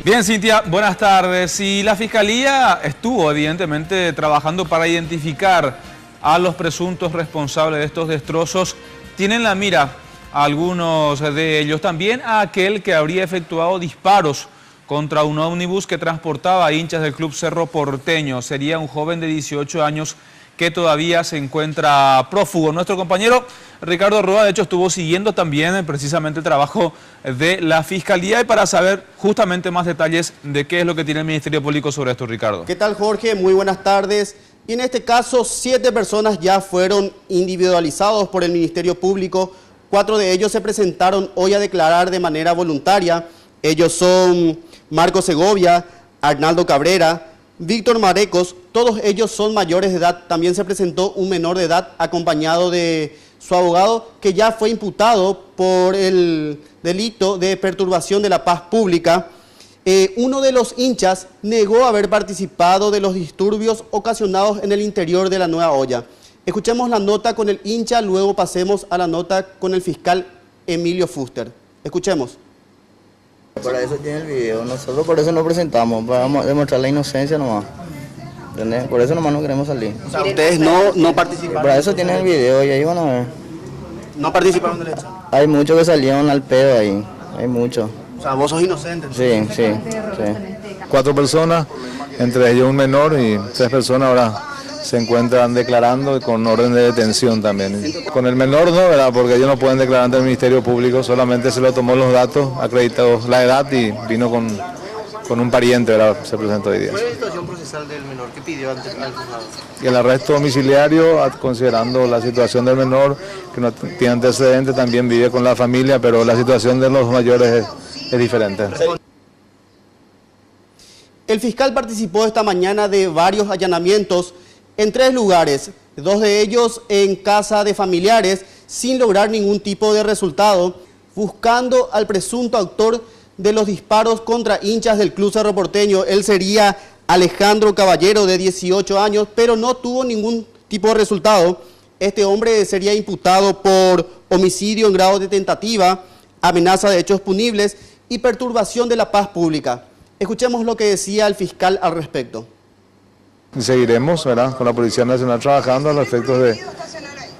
Bien, Cintia, buenas tardes. Y la Fiscalía estuvo evidentemente trabajando para identificar a los presuntos responsables de estos destrozos. Tienen la mira a algunos de ellos, también a aquel que habría efectuado disparos contra un ómnibus que transportaba a hinchas del Club Cerro Porteño. Sería un joven de 18 años que todavía se encuentra prófugo. Nuestro compañero Ricardo Roa, de hecho, estuvo siguiendo también precisamente el trabajo de la Fiscalía y para saber justamente más detalles de qué es lo que tiene el Ministerio Público sobre esto, Ricardo. ¿Qué tal, Jorge? Muy buenas tardes. Y en este caso, 7 personas ya fueron individualizados por el Ministerio Público. 4 de ellos se presentaron hoy a declarar de manera voluntaria. Ellos son Marco Segovia, Arnaldo Cabrera, Víctor Marecos, todos ellos son mayores de edad. También se presentó un menor de edad acompañado de su abogado, que ya fue imputado por el delito de perturbación de la paz pública. Uno de los hinchas negó haber participado de los disturbios ocasionados en el interior de la Nueva Olla. Escuchemos la nota con el hincha, luego pasemos a la nota con el fiscal Emilio Fuster. Escuchemos. Para eso tiene el video, nosotros por eso nos presentamos, para demostrar la inocencia nomás. ¿Entendés? Por eso nomás no queremos salir. O sea, ustedes no participaron. Para eso tienen el video y ahí van a ver. ¿No participaron del hecho? Hay muchos que salieron al pedo ahí, hay muchos. O sea, vos sos inocente. Sí. 4 personas, entre ellos un menor y 3 personas ahora se encuentran declarando y con orden de detención también. Con el menor no, ¿verdad? Porque ellos no pueden declarar ante el Ministerio Público, solamente se lo tomó los datos, acreditó la edad y vino con un pariente, ¿verdad? Se presentó hoy día. ¿Cuál es la situación procesal del menor? ¿Qué pidió al juzgado? Y el arresto domiciliario, considerando la situación del menor, que no tiene antecedentes, también vive con la familia, pero la situación de los mayores es diferente. El fiscal participó esta mañana de varios allanamientos en 3 lugares, 2 de ellos en casa de familiares, sin lograr ningún tipo de resultado, buscando al presunto autor de los disparos contra hinchas del Club Cerro Porteño. Él sería Alejandro Caballero, de 18 años, pero no tuvo ningún tipo de resultado. Este hombre sería imputado por homicidio en grado de tentativa, amenaza de hechos punibles y perturbación de la paz pública. Escuchemos lo que decía el fiscal al respecto. Seguiremos, ¿verdad?, con la Policía Nacional trabajando a los efectos de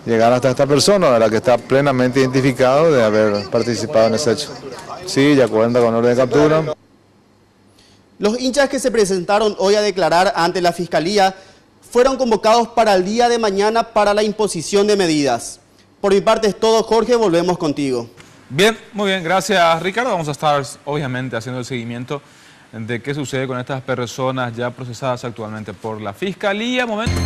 llegar hasta esta persona, ¿verdad?, que está plenamente identificado de haber participado en ese hecho. Sí, ya cuenta con orden de captura. Los hinchas que se presentaron hoy a declarar ante la Fiscalía fueron convocados para el día de mañana para la imposición de medidas. Por mi parte es todo, Jorge, volvemos contigo. Bien, muy bien, gracias, Ricardo. Vamos a estar obviamente haciendo el seguimiento de qué sucede con estas personas ya procesadas actualmente por la Fiscalía. Momento.